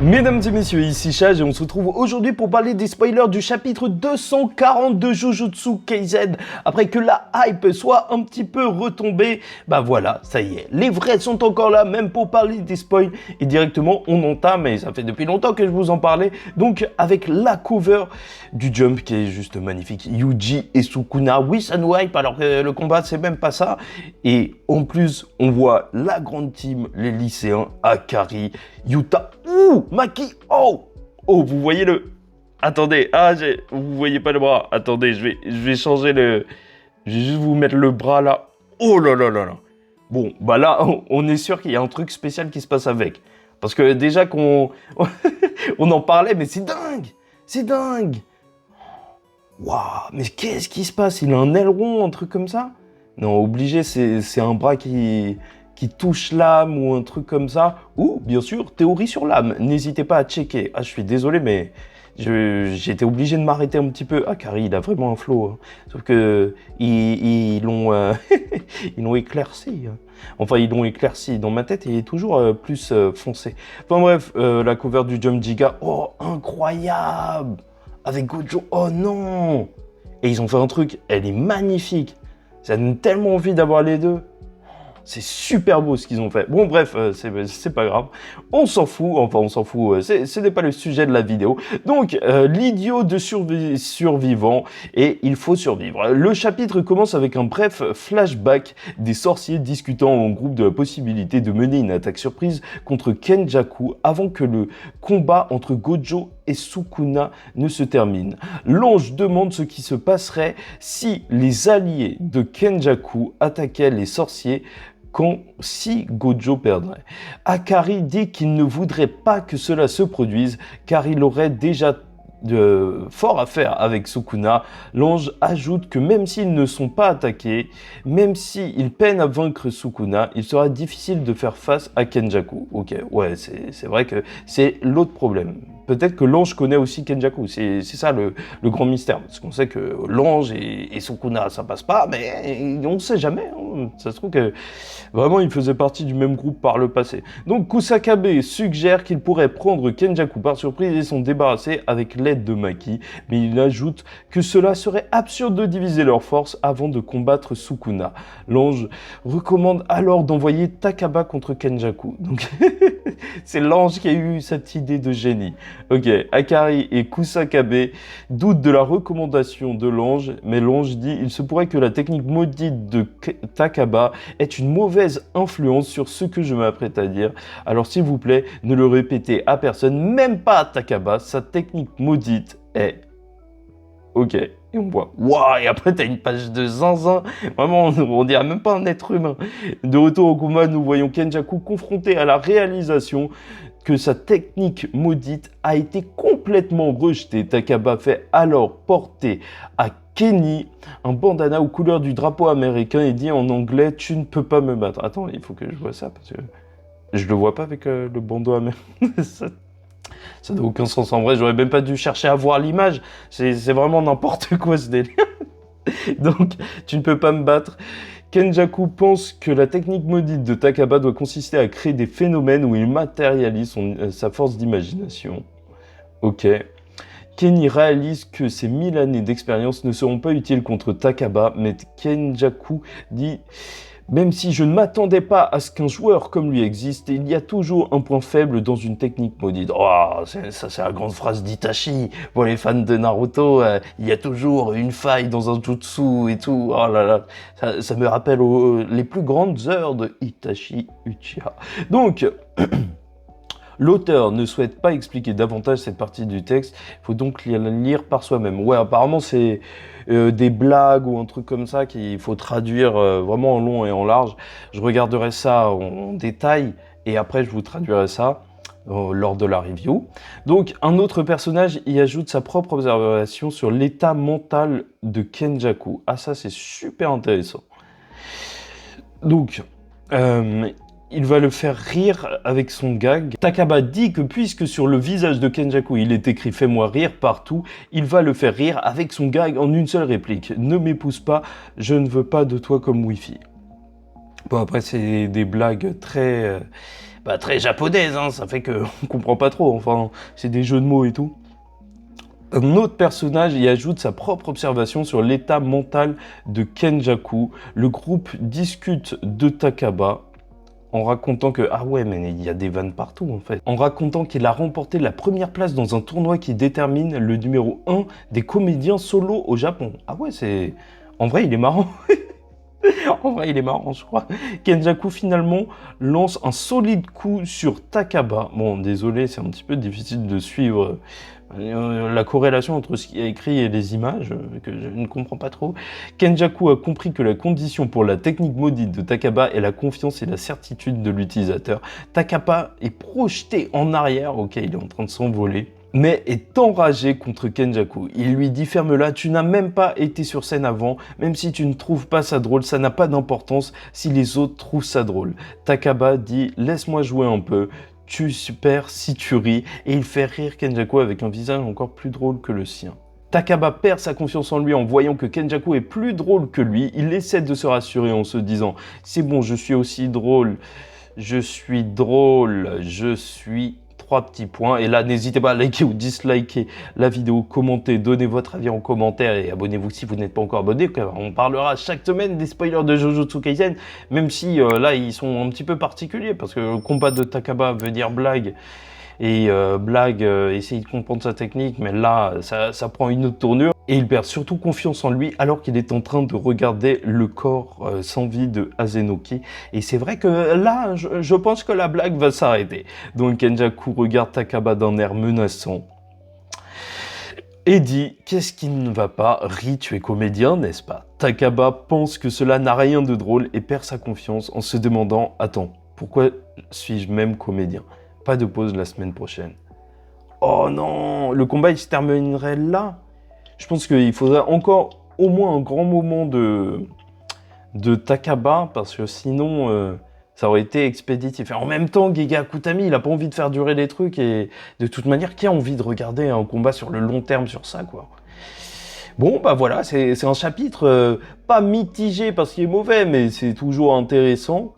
Mesdames et messieurs, ici Chage et on se retrouve aujourd'hui pour parler des spoilers du chapitre 240 de Jujutsu Kaisen. Après que la hype soit un petit peu retombée, bah voilà, ça y est, les vrais sont encore là, même pour parler des spoils. Et directement, on entame, et ça fait depuis longtemps que je vous en parlais, donc avec la cover du Jump qui est juste magnifique. Yuji et Sukuna, oui ça nous hype alors que le combat c'est même pas ça. Et en plus, on voit la grande team, les lycéens, Akari, Yuta, Maki, oh, vous voyez le... Attendez, vous voyez pas le bras. Attendez, je vais changer le... Je vais juste vous mettre le bras là. Oh là là là là. Bon, bah là, on est sûr qu'il y a un truc spécial qui se passe avec. Parce que déjà qu'on... on en parlait, mais c'est dingue. C'est dingue. Waouh, mais qu'est-ce qui se passe? Il a un aileron, un truc comme ça? Non, obligé, c'est un bras qui touche l'âme ou un truc comme ça. Ou, bien sûr, théorie sur l'âme. N'hésitez pas à checker. Ah, je suis désolé, mais j'étais obligé de m'arrêter un petit peu. Ah, Kari, il a vraiment un flow. Hein. Sauf que ils l'ont ils l'ont éclairci. Hein. Enfin, ils l'ont éclairci. Dans ma tête, il est toujours plus foncé. Enfin bref, la cover du Jump Giga. Oh, incroyable! Avec Gojo. Oh non! Et ils ont fait un truc. Elle est magnifique. Ça donne tellement envie d'avoir les deux. C'est super beau ce qu'ils ont fait. Bon bref, c'est pas grave. On s'en fout, enfin on s'en fout, ce n'est pas le sujet de la vidéo. Donc, l'idiot de survivant et il faut survivre. Le chapitre commence avec un bref flashback des sorciers discutant en groupe de la possibilité de mener une attaque surprise contre Kenjaku avant que le combat entre Gojo et Sukuna ne se termine. L'ange demande ce qui se passerait si les alliés de Kenjaku attaquaient les sorciers si Gojo perdrait. Akari dit qu'il ne voudrait pas que cela se produise car il aurait déjà fort à faire avec Sukuna. L'ange ajoute que même s'ils ne sont pas attaqués, même s'ils peinent à vaincre Sukuna, il sera difficile de faire face à Kenjaku. Ok, ouais, c'est vrai que c'est l'autre problème. Peut-être que l'ange connaît aussi Kenjaku, c'est ça le grand mystère. Parce qu'on sait que l'ange et Sukuna, ça passe pas, mais on ne sait jamais. Hein. Ça se trouve que vraiment ils faisaient partie du même groupe par le passé. Donc Kusakabe suggère qu'il pourrait prendre Kenjaku par surprise et s'en débarrasser avec l'aide de Maki, mais il ajoute que cela serait absurde de diviser leurs forces avant de combattre Sukuna. L'ange recommande alors d'envoyer Takaba contre Kenjaku. Donc c'est l'ange qui a eu cette idée de génie. Ok, Akari et Kusakabe doutent de la recommandation de l'ange, mais l'ange dit il se pourrait que la technique maudite de Takaba ait une mauvaise influence sur ce que je m'apprête à dire. Alors s'il vous plaît, ne le répétez à personne, même pas à Takaba, sa technique maudite est... Ok, et on voit. Waouh, et après t'as une page de zinzin. Vraiment, on dirait même pas un être humain. De retour au combat, nous voyons Kenjaku confronté à la réalisation que sa technique maudite a été complètement rejetée. Takaba fait alors porter à Kenny un bandana aux couleurs du drapeau américain et dit en anglais « Tu ne peux pas me battre ». Attends, il faut que je vois ça parce que je le vois pas avec le bandeau américain. Ça n'a aucun sens en vrai, j'aurais même pas dû chercher à voir l'image. C'est vraiment n'importe quoi ce délire. Donc, tu ne peux pas me battre. Kenjaku pense que la technique maudite de Takaba doit consister à créer des phénomènes où il matérialise sa force d'imagination. Ok. Kenny réalise que ces 1000 années d'expérience ne seront pas utiles contre Takaba, mais Kenjaku dit... Même si je ne m'attendais pas à ce qu'un joueur comme lui existe, il y a toujours un point faible dans une technique maudite. Oh, ça c'est la grande phrase d'Itachi. Pour les fans de Naruto, il y a toujours une faille dans un jutsu et tout. Oh là là, ça me rappelle les plus grandes heures de Itachi Uchiha. Donc... L'auteur ne souhaite pas expliquer davantage cette partie du texte, il faut donc la lire par soi-même. Ouais, apparemment c'est des blagues ou un truc comme ça qu'il faut traduire vraiment en long et en large. Je regarderai ça en détail et après je vous traduirai ça lors de la review. Donc un autre personnage y ajoute sa propre observation sur l'état mental de Kenjaku. Ah ça c'est super intéressant. Donc... il va le faire rire avec son gag. Takaba dit que puisque sur le visage de Kenjaku il est écrit « Fais-moi rire » partout, il va le faire rire avec son gag en une seule réplique. « Ne m'épouse pas, je ne veux pas de toi comme Wi-Fi ». Bon après c'est des blagues très très japonaise, hein, ça fait qu'on comprend pas trop, enfin, c'est des jeux de mots et tout. Un autre personnage y ajoute sa propre observation sur l'état mental de Kenjaku. Le groupe discute de Takaba en racontant que, ah ouais, mais il y a des vannes partout en fait. En racontant qu'il a remporté la première place dans un tournoi qui détermine le numéro 1 des comédiens solo au Japon. Ah ouais, c'est... En vrai, il est marrant. En vrai, il est marrant, je crois. Kenjaku, finalement, lance un solide coup sur Takaba. Bon, désolé, c'est un petit peu difficile de suivre la corrélation entre ce qui est écrit et les images, que je ne comprends pas trop. Kenjaku a compris que la condition pour la technique maudite de Takaba est la confiance et la certitude de l'utilisateur. Takaba est projeté en arrière, ok, il est en train de s'envoler, mais est enragé contre Kenjaku. Il lui dit ferme-la, tu n'as même pas été sur scène avant, même si tu ne trouves pas ça drôle, ça n'a pas d'importance si les autres trouvent ça drôle. Takaba dit laisse-moi jouer un peu, tu perds si tu ris, et il fait rire Kenjaku avec un visage encore plus drôle que le sien. Takaba perd sa confiance en lui en voyant que Kenjaku est plus drôle que lui, il essaie de se rassurer en se disant c'est bon, je suis aussi drôle, je suis drôle, je suis... 3 petits points, et là n'hésitez pas à liker ou disliker la vidéo, commenter, donnez votre avis en commentaire et abonnez-vous si vous n'êtes pas encore abonné, car on parlera chaque semaine des spoilers de Jujutsu Kaisen, même si là ils sont un petit peu particuliers, parce que le combat de Takaba veut dire blague, et blague, essayer de comprendre sa technique, mais là ça prend une autre tournure. Et il perd surtout confiance en lui alors qu'il est en train de regarder le corps sans vie de Azenoki. Et c'est vrai que là, je pense que la blague va s'arrêter. Donc Kenjaku regarde Takaba d'un air menaçant et dit « Qu'est-ce qui ne va pas? Ri, tu es comédien, n'est-ce pas ?» Takaba pense que cela n'a rien de drôle et perd sa confiance en se demandant « Attends, pourquoi suis-je même comédien? Pas de pause la semaine prochaine. » Oh non, le combat il se terminerait là. Je pense qu'il faudrait encore au moins un grand moment de Takaba, parce que sinon, ça aurait été expéditif. Et en même temps, Giga Akutami, il n'a pas envie de faire durer les trucs, et de toute manière, qui a envie de regarder un combat sur le long terme sur ça, quoi? Bon, bah voilà, c'est un chapitre pas mitigé parce qu'il est mauvais, mais c'est toujours intéressant.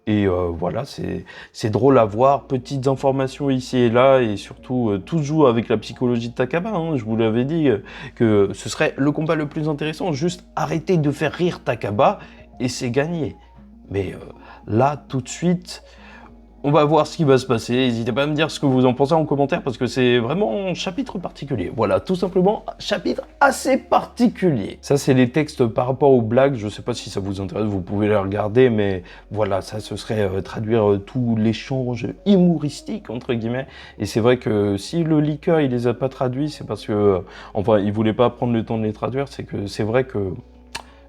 Et voilà, c'est drôle à voir, petites informations ici et là, et surtout, tout joue avec la psychologie de Takaba, hein. Je vous l'avais dit que ce serait le combat le plus intéressant, juste arrêter de faire rire Takaba, et c'est gagné. Mais là, tout de suite, on va voir ce qui va se passer. N'hésitez pas à me dire ce que vous en pensez en commentaire, parce que c'est vraiment un chapitre particulier. Voilà, tout simplement, un chapitre assez particulier. Ça, c'est les textes par rapport aux blagues. Je sais pas si ça vous intéresse, vous pouvez les regarder, mais voilà, ça, ce serait traduire tout l'échange humoristique, entre guillemets. Et c'est vrai que si le leaker, il les a pas traduits, c'est parce que, enfin, il voulait pas prendre le temps de les traduire. C'est que c'est vrai que...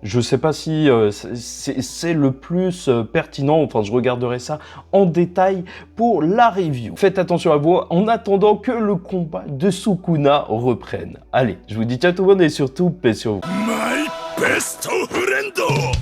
Je sais pas si c'est le plus pertinent, enfin je regarderai ça en détail pour la review. Faites attention à vous en attendant que le combat de Sukuna reprenne. Allez, je vous dis ciao tout le monde et surtout paix sur vous. My best friend!